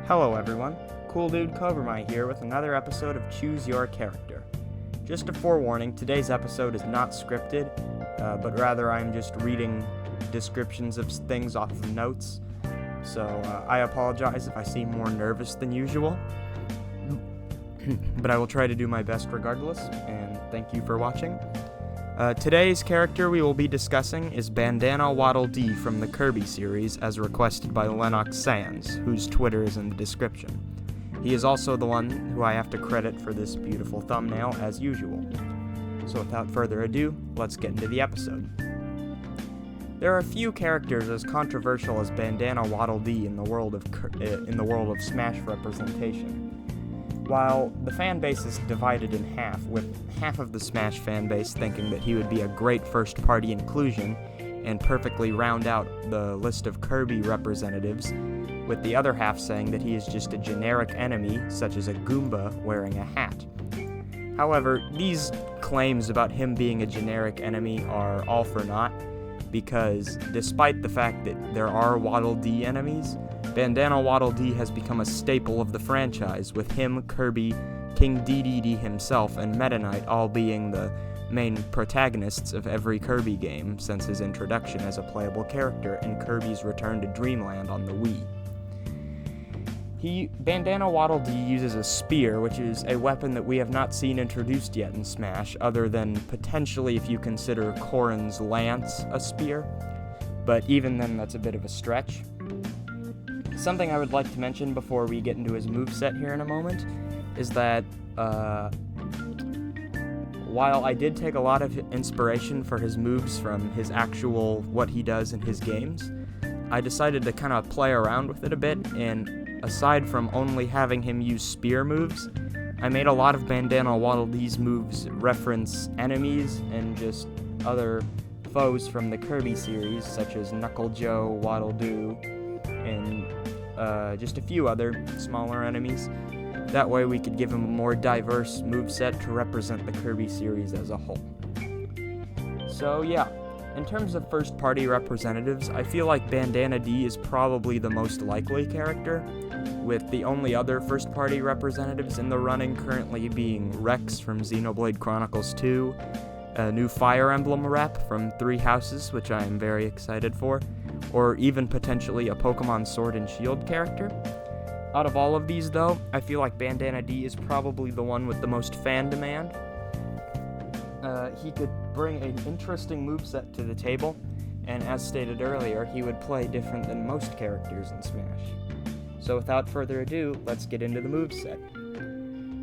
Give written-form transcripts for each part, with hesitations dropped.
Hello everyone, Cool Dude Covermai here with another episode of Choose Your Character. Just a forewarning, today's episode is not scripted, but rather I'm just reading descriptions of things off of notes, so I apologize if I seem more nervous than usual, but I will try to do my best regardless, and thank you for watching. Today's character we will be discussing is Bandanna Waddle D from the Kirby series, as requested by Lennox Sands, whose Twitter is in the description. He is also the one who I have to credit for this beautiful thumbnail, as usual. So without further ado, let's get into the episode. There are few characters as controversial as Bandanna Waddle D in the world of Smash representation. While the fanbase is divided in half, with half of the Smash fanbase thinking that he would be a great first-party inclusion and perfectly round out the list of Kirby representatives, with the other half saying that he is just a generic enemy, such as a Goomba wearing a hat. However, these claims about him being a generic enemy are all for naught, because despite the fact that there are Waddle D enemies, Bandanna Waddle D has become a staple of the franchise, with him, Kirby, King Dedede himself, and Meta Knight all being the main protagonists of every Kirby game since his introduction as a playable character in Kirby's Return to Dreamland on the Wii. Bandanna Waddle D uses a spear, which is a weapon that we have not seen introduced yet in Smash, other than potentially if you consider Corrin's lance a spear, but even then that's a bit of a stretch. Something I would like to mention before we get into his moveset here in a moment is that while I did take a lot of inspiration for his moves from his actual what he does in his games, I decided to kind of play around with it a bit, and aside from only having him use spear moves, I made a lot of Bandanna Waddle D's moves reference enemies and just other foes from the Kirby series, such as Knuckle Joe, Waddle Doo, and just a few other smaller enemies. That way we could give him a more diverse moveset to represent the Kirby series as a whole. So yeah, in terms of first-party representatives, I feel like Bandanna D is probably the most likely character, with the only other first-party representatives in the running currently being Rex from Xenoblade Chronicles 2, a new Fire Emblem rep from Three Houses, which I am very excited for, or even potentially a Pokemon Sword and Shield character. Out of all of these, though, I feel like Bandanna D is probably the one with the most fan demand. He could bring an interesting moveset to the table, and as stated earlier, he would play different than most characters in Smash. So without further ado, let's get into the moveset.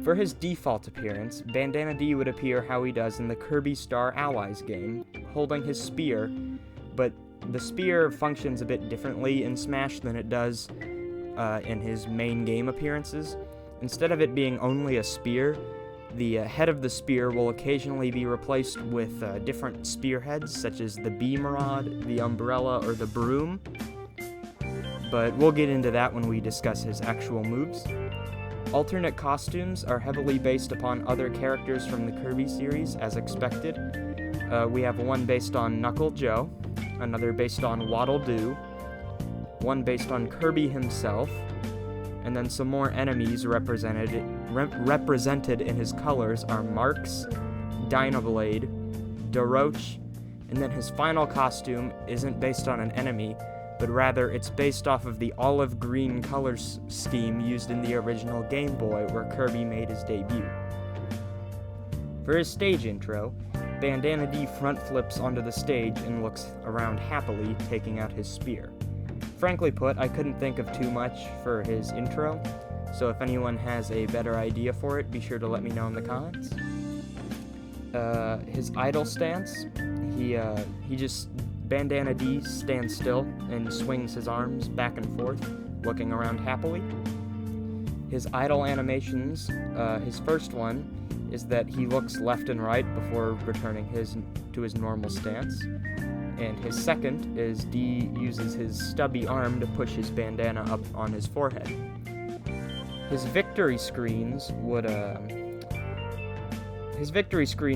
For his default appearance, Bandanna D would appear how he does in the Kirby Star Allies game, holding his spear, but the spear functions a bit differently in Smash than it does in his main game appearances. Instead of it being only a spear, the head of the spear will occasionally be replaced with different spearheads, such as the beam rod, the umbrella, or the broom. But we'll get into that when we discuss his actual moves. Alternate costumes are heavily based upon other characters from the Kirby series, as expected. We have one based on Knuckle Joe, another based on Waddle Doo, one based on Kirby himself, and then some more enemies represented in his colors are Marks, Dynablade, Daroach, and then his final costume isn't based on an enemy, but rather it's based off of the olive green color scheme used in the original Game Boy where Kirby made his debut. For his stage intro, Bandanna D front flips onto the stage and looks around happily, taking out his spear. Frankly put, I couldn't think of too much for his intro, so if anyone has a better idea for it, be sure to let me know in the comments. His idle stance, Bandanna D stands still and swings his arms back and forth, looking around happily. His idle animations, his first one is that he looks left and right before returning to his normal stance. And his second is D uses his stubby arm to push his bandana up on his forehead. His victory screens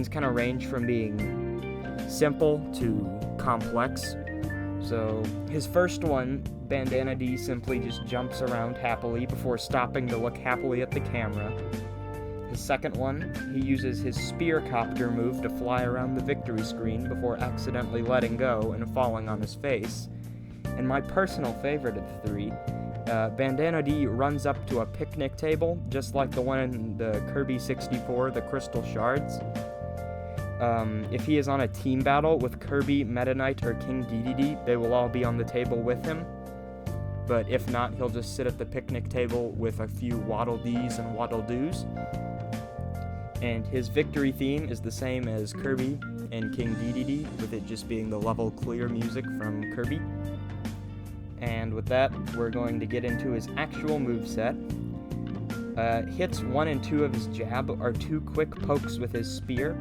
kind of range from being simple to complex. So, his first one, Bandanna D simply just jumps around happily before stopping to look happily at the camera. His second one, he uses his spear copter move to fly around the victory screen before accidentally letting go and falling on his face. And my personal favorite of the three, Bandanna D runs up to a picnic table, just like the one in the Kirby 64, the Crystal Shards. If he is on a team battle with Kirby, Meta Knight, or King Dedede, they will all be on the table with him. But if not, he'll just sit at the picnic table with a few Waddle Dees and Waddle Doos. And his victory theme is the same as Kirby and King Dedede, with it just being the level clear music from Kirby. And with that, we're going to get into his actual moveset. Hits 1 and 2 of his jab are 2 quick pokes with his spear,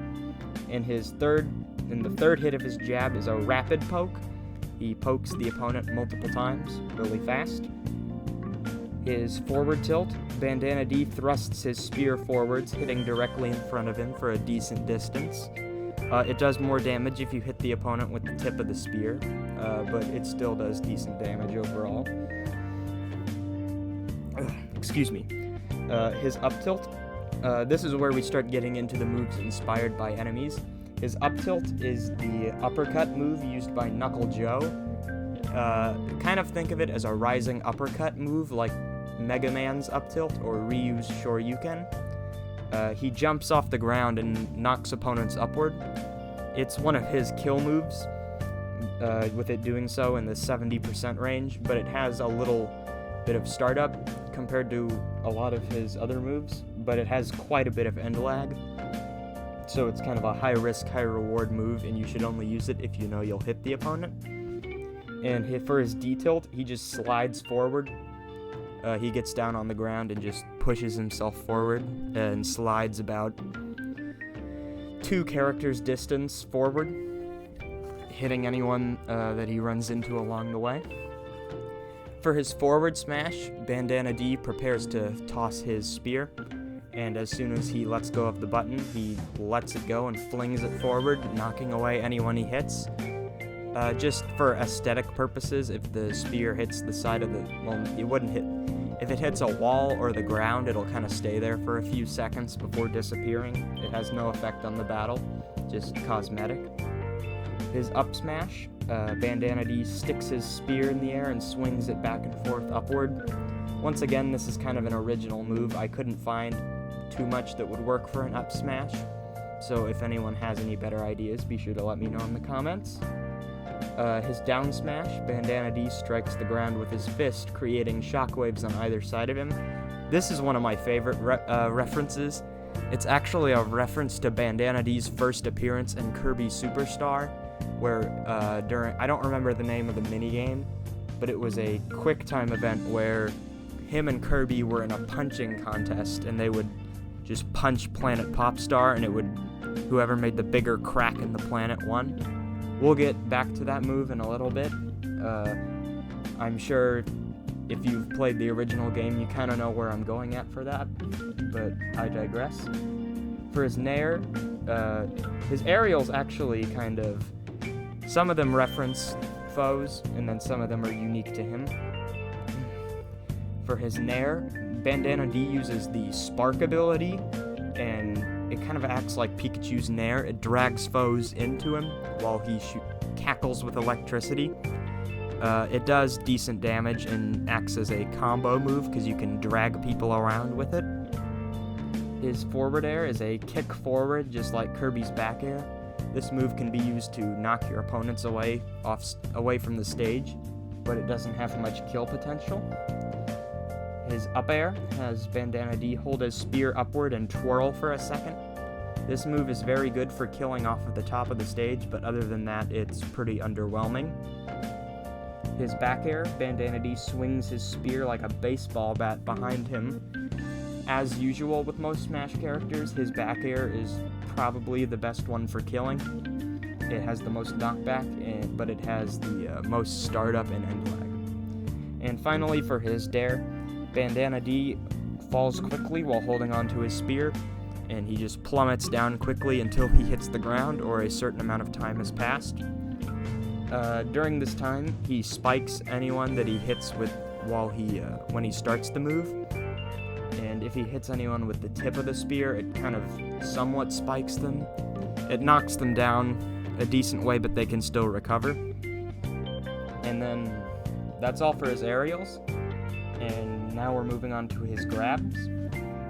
and the third hit of his jab is a rapid poke. He pokes the opponent multiple times, really fast. His forward tilt, Bandanna D thrusts his spear forwards, hitting directly in front of him for a decent distance. It does more damage if you hit the opponent with the tip of the spear, but it still does decent damage overall. Excuse me. His up tilt, this is where we start getting into the moves inspired by enemies. His up tilt is the uppercut move used by Knuckle Joe. Kind of think of it as a rising uppercut move like Mega Man's up tilt or Ryu's Shoryuken. He jumps off the ground and knocks opponents upward. It's one of his kill moves, with it doing so in the 70% range, but it has a little bit of startup compared to a lot of his other moves, but it has quite a bit of end lag. So it's kind of a high risk, high reward move, and you should only use it if you know you'll hit the opponent. And for his D tilt, he just slides forward. He gets down on the ground and just pushes himself forward and slides about 2 characters distance forward, hitting anyone that he runs into along the way. For his forward smash, Bandanna D prepares to toss his spear, and as soon as he lets go of the button, he lets it go and flings it forward, knocking away anyone he hits. Just for aesthetic purposes, if the spear hits the side of the... well, it wouldn't hit... If it hits a wall or the ground, it'll kind of stay there for a few seconds before disappearing. It has no effect on the battle, just cosmetic. His up smash, Bandanna D sticks his spear in the air and swings it back and forth upward. Once again, this is kind of an original move. I couldn't find too much that would work for an up smash, so if anyone has any better ideas, be sure to let me know in the comments. His down smash, Bandanna D strikes the ground with his fist, creating shockwaves on either side of him. This is one of my favorite references. It's actually a reference to Bandanna D's first appearance in Kirby Superstar, where I don't remember the name of the minigame, but it was a quick time event where him and Kirby were in a punching contest, and they would just punch Planet Popstar, and whoever made the bigger crack in the planet won. We'll get back to that move in a little bit. I'm sure if you've played the original game, you kind of know where I'm going at for that, but I digress. For his Nair, his aerials actually kind of... some of them reference foes, and then some of them are unique to him. For his Nair, Bandanna D uses the Spark ability, and it kind of acts like Pikachu's Nair. It drags foes into him while he cackles with electricity. It does decent damage and acts as a combo move because you can drag people around with it. His forward air is a kick forward, just like Kirby's back air. This move can be used to knock your opponents away from the stage, but it doesn't have much kill potential. His up air has Bandanna D hold his spear upward and twirl for a second. This move is very good for killing off of the top of the stage, but other than that, it's pretty underwhelming. His back air, Bandanna D swings his spear like a baseball bat behind him. As usual with most Smash characters, his back air is probably the best one for killing. It has the most knockback, but it has the most startup and end lag. And finally, for his dare, Bandanna D falls quickly while holding onto his spear, and he just plummets down quickly until he hits the ground or a certain amount of time has passed. During this time, he spikes anyone that he hits with when he starts the move. And if he hits anyone with the tip of the spear, it kind of somewhat spikes them. It knocks them down a decent way, but they can still recover. And then that's all for his aerials. And now we're moving on to his grabs.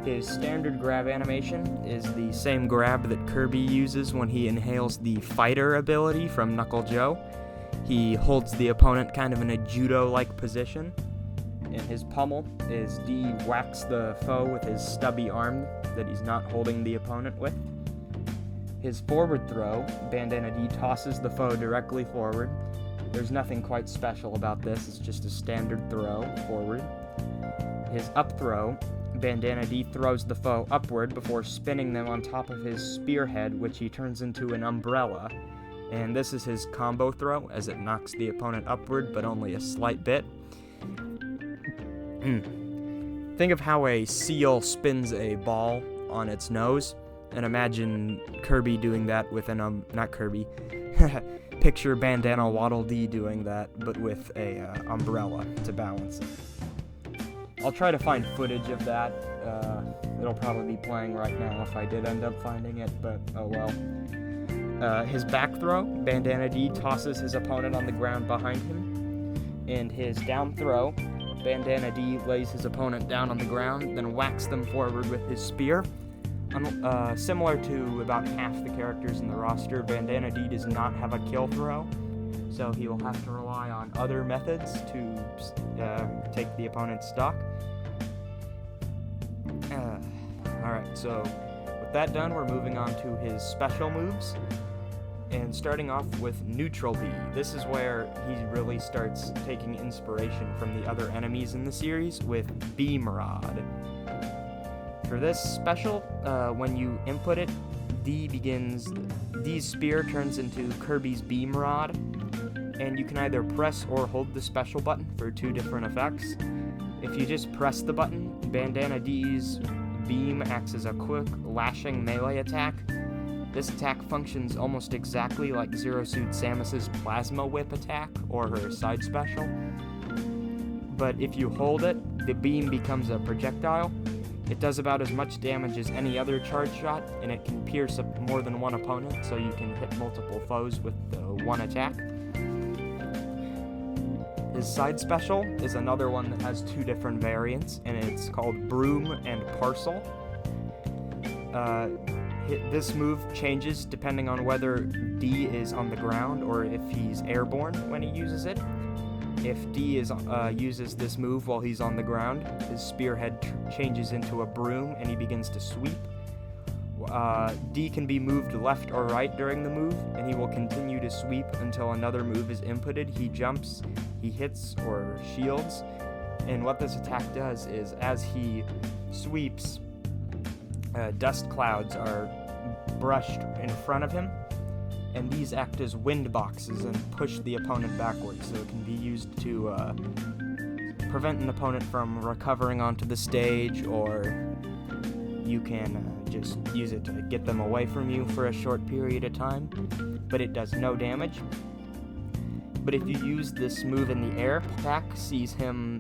His standard grab animation is the same grab that Kirby uses when he inhales the fighter ability from Knuckle Joe. He holds the opponent kind of in a judo-like position. And his pummel is D whacks the foe with his stubby arm that he's not holding the opponent with. His forward throw, Bandanna D tosses the foe directly forward. There's nothing quite special about this, it's just a standard throw forward. His up throw, Bandanna D throws the foe upward before spinning them on top of his spearhead, which he turns into an umbrella. And this is his combo throw, as it knocks the opponent upward, but only a slight bit. Think of how a seal spins a ball on its nose, and imagine Kirby doing that with not Kirby. Picture Bandanna Waddle D doing that, but with a umbrella to balance it. I'll try to find footage of that. It'll probably be playing right now if I did end up finding it, but oh well. His back throw, Bandanna D tosses his opponent on the ground behind him, and his down throw, Bandanna D lays his opponent down on the ground, then whacks them forward with his spear. Similar to about half the characters in the roster, Bandanna D does not have a kill throw, so he will have to rely on other methods to take the opponent's stock. Alright, so with that done, we're moving on to his special moves. And starting off with Neutral B. This is where he really starts taking inspiration from the other enemies in the series with Beam Rod. For this special, when you input it, D's spear turns into Kirby's Beam Rod, and you can either press or hold the special button for two different effects. If you just press the button, Bandanna D's beam acts as a quick, lashing melee attack. This attack functions almost exactly like Zero Suit Samus's Plasma Whip attack or her side special. But if you hold it, the beam becomes a projectile. It does about as much damage as any other charge shot, and it can pierce more than one opponent, so you can hit multiple foes with the one attack. His side special is another one that has two different variants, and it's called Broom and Parcel. This move changes depending on whether D is on the ground or if he's airborne when he uses it. If D uses this move while he's on the ground, his spearhead changes into a broom and he begins to sweep. D can be moved left or right during the move, and he will continue to sweep until another move is inputted. He jumps, he hits, or shields. And what this attack does is, as he sweeps, dust clouds are brushed in front of him, and these act as wind boxes and push the opponent backwards, so it can be used to prevent an opponent from recovering onto the stage, or you can just use it to get them away from you for a short period of time, but it does no damage. But if you use this move in the air, attack sees him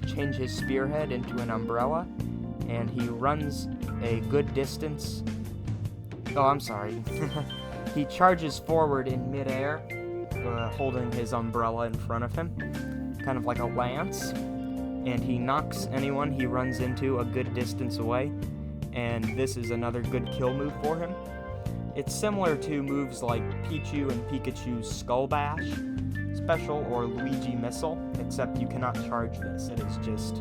change his spearhead into an umbrella, and he runs a good distance. Oh, I'm sorry. He charges forward in midair, holding his umbrella in front of him, kind of like a lance, and he knocks anyone he runs into a good distance away, and this is another good kill move for him. It's similar to moves like Pichu and Pikachu's Skull Bash special or Luigi Missile, except you cannot charge this. It is just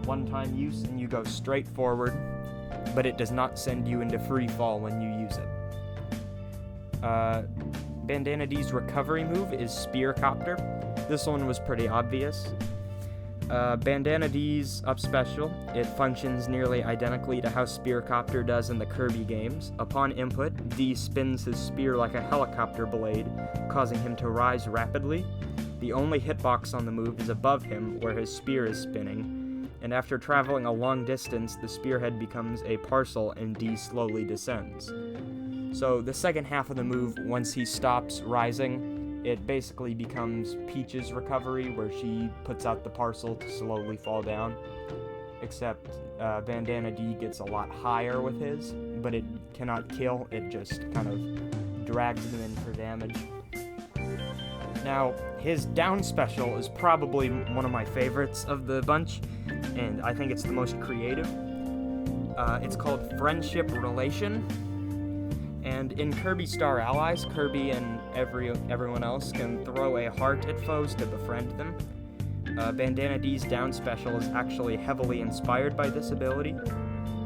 one-time use and you go straight forward, but it does not send you into free fall when you use it. Bandanna D's recovery move is Spear Copter. This one was pretty obvious. Bandanna D's up special, it functions nearly identically to how Spear Copter does in the Kirby games. Upon input, D spins his spear like a helicopter blade, causing him to rise rapidly. The only hitbox on the move is above him, where his spear is spinning, and after traveling a long distance, the spearhead becomes a parcel and D slowly descends. So the second half of the move, once he stops rising, it basically becomes Peach's recovery, where she puts out the parcel to slowly fall down. Except Bandanna D gets a lot higher with his, but it cannot kill, it just kind of drags them in for damage. Now, his down special is probably one of my favorites of the bunch, and I think it's the most creative. It's called Friendship Relation, and in Kirby Star Allies, Kirby and everyone else can throw a heart at foes to befriend them. Bandanna D's down special is actually heavily inspired by this ability.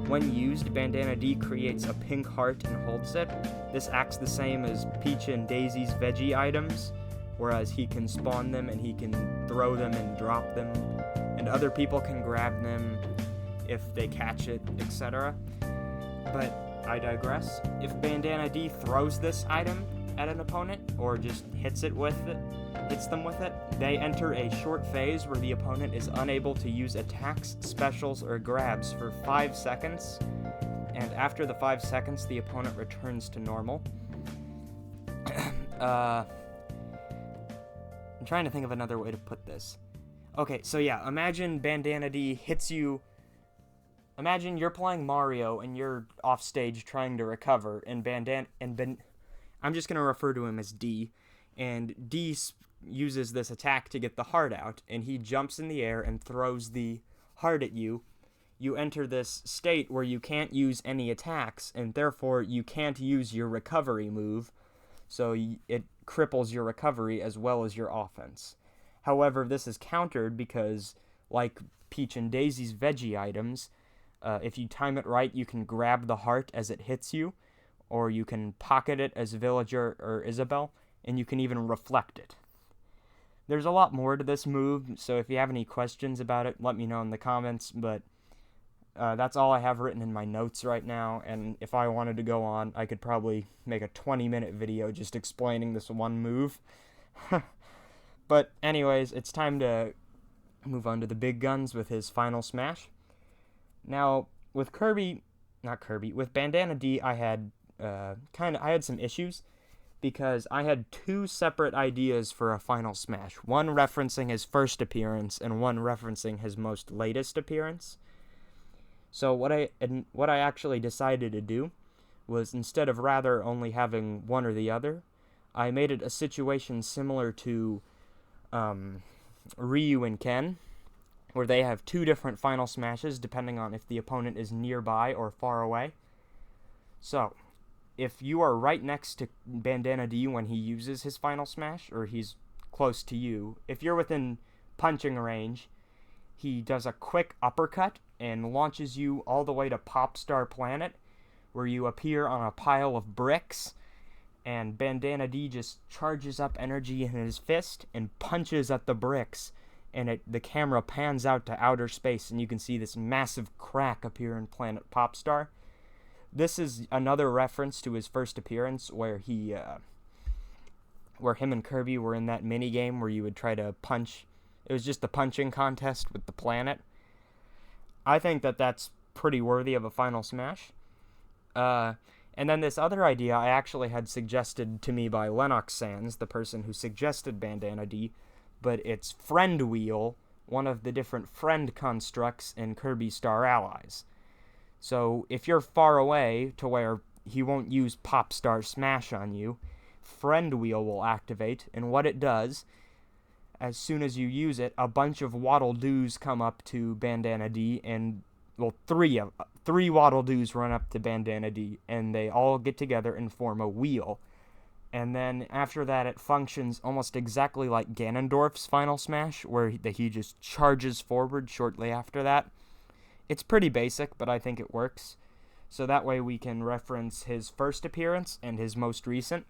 When used, Bandanna D creates a pink heart and holds it. This acts the same as Peach and Daisy's veggie items, whereas he can spawn them and he can throw them and drop them, and other people can grab them if they catch it, etc. But I digress. If Bandanna D throws this item at an opponent, or just hits them with it, they enter a short phase where the opponent is unable to use attacks, specials, or grabs for 5 seconds, and after the 5 seconds, the opponent returns to normal. I'm trying to think of another way to put this. Okay, so yeah, imagine Bandanna D hits you. Imagine you're playing Mario and you're off stage trying to recover, and I'm just gonna refer to him as D, and D uses this attack to get the heart out, and he jumps in the air and throws the heart at you. You enter this state where you can't use any attacks, and therefore you can't use your recovery move, so it cripples your recovery as well as your offense. However, this is countered because, like Peach and Daisy's veggie items, if you time it right, you can grab the heart as it hits you, or you can pocket it as Villager or Isabelle, and you can even reflect it. There's a lot more to this move, so if you have any questions about it, let me know in the comments, but that's all I have written in my notes right now, and if I wanted to go on, I could probably make a 20-minute video just explaining this one move. But anyways, it's time to move on to the big guns with his final smash. Now, with with Bandanna D, I had some issues, because I had 2 separate ideas for a final smash, one referencing his first appearance and one referencing his most latest appearance. So what I actually decided to do was, instead of rather only having one or the other, I made it a situation similar to Ryu and Ken, where they have 2 different final smashes depending on if the opponent is nearby or far away. So, if you are right next to Bandanna D when he uses his final smash, or he's close to you, if you're within punching range, he does a quick uppercut and launches you all the way to Popstar Planet, where you appear on a pile of bricks, and Bandanna D just charges up energy in his fist and punches at the bricks, and the camera pans out to outer space, and you can see this massive crack appear in Planet Popstar. This is another reference to his first appearance, where where him and Kirby were in that mini game where you would try to punch. It was just a punching contest with the planet. I think that that's pretty worthy of a final smash. And then this other idea I actually had suggested to me by Lennox Sands, the person who suggested Bandanna D, but it's Friend Wheel, one of the different friend constructs in Kirby Star Allies. So if you're far away to where he won't use Popstar Smash on you, Friend Wheel will activate, and what it does, as soon as you use it, a bunch of Waddle Doos come up to Bandanna D, and, well, three Waddle Doos run up to Bandanna D, and they all get together and form a wheel. And then after that, it functions almost exactly like Ganondorf's Final Smash, where he just charges forward shortly after that. It's pretty basic, but I think it works. So that way we can reference his first appearance and his most recent.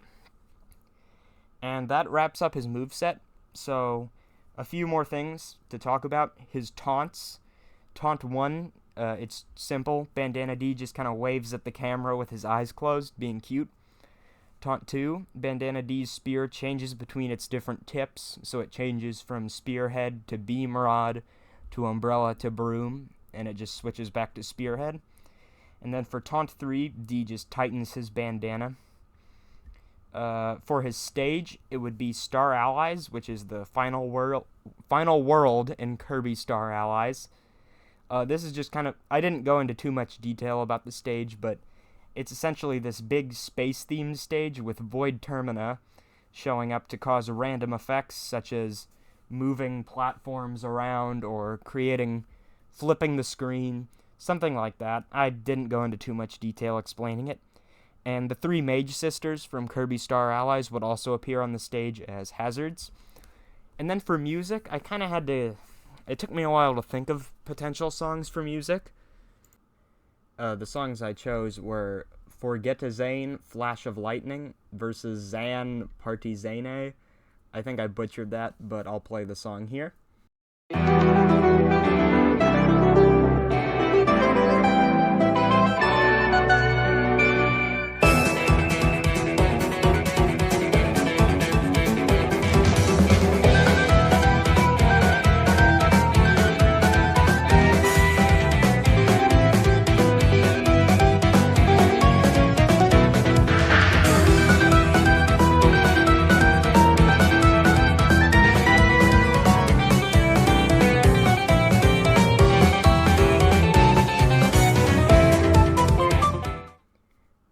And that wraps up his moveset. So a few more things to talk about. His taunts. Taunt 1, it's simple. Bandanna D just kind of waves at the camera with his eyes closed, being cute. Taunt 2, Bandanna D's spear changes between its different tips, so it changes from spearhead to beam rod to umbrella to broom, and it just switches back to spearhead. And then for Taunt 3, D just tightens his bandana. For his stage, it would be Star Allies, which is the final world in Kirby Star Allies. This is just kind of... I didn't go into too much detail about the stage, but it's essentially this big space-themed stage with void termina showing up to cause random effects, such as moving platforms around or flipping the screen, something like that. I didn't go into too much detail explaining it. And the 3 Mage Sisters from Kirby Star Allies would also appear on the stage as hazards. And then for music, I kind of had to... It took me a while to think of potential songs for music. The songs I chose were Forget a Zane, Flash of Lightning versus Zan Partizane. I think I butchered that, but I'll play the song here.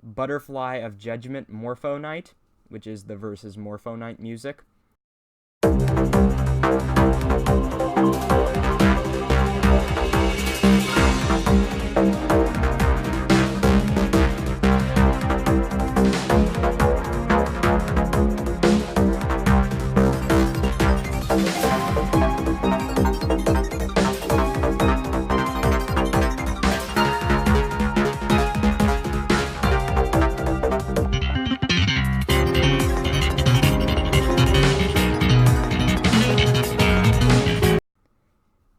Butterfly of Judgment Morpho Knight, which is the versus Morpho Knight music.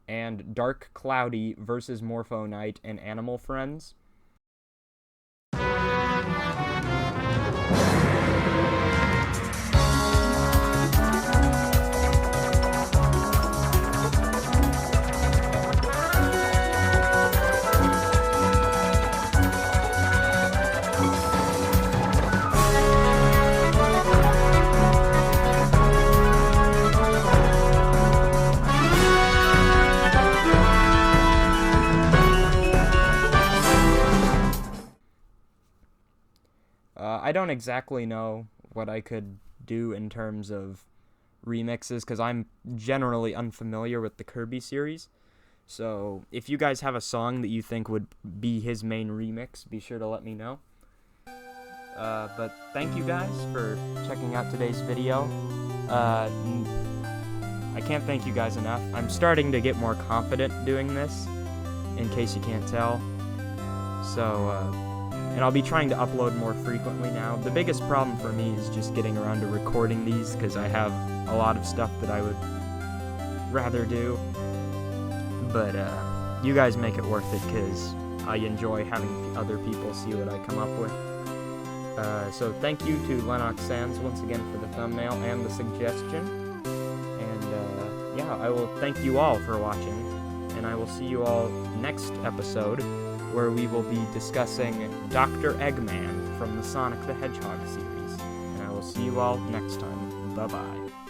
And Dark Cloudy versus Morpho Knight and Animal Friends. I don't exactly know what I could do in terms of remixes, because I'm generally unfamiliar with the Kirby series. So if you guys have a song that you think would be his main remix, be sure to let me know. But thank you guys for checking out today's video. I can't thank you guys enough. I'm starting to get more confident doing this, in case you can't tell. So, and I'll be trying to upload more frequently now. The biggest problem for me is just getting around to recording these, because I have a lot of stuff that I would rather do. But you guys make it worth it, because I enjoy having other people see what I come up with. So thank you to Lennox Sands once again for the thumbnail and the suggestion. And yeah, I will thank you all for watching, and I will see you all next episode, where we will be discussing Dr. Eggman from the Sonic the Hedgehog series. And I will see you all next time. Bye-bye.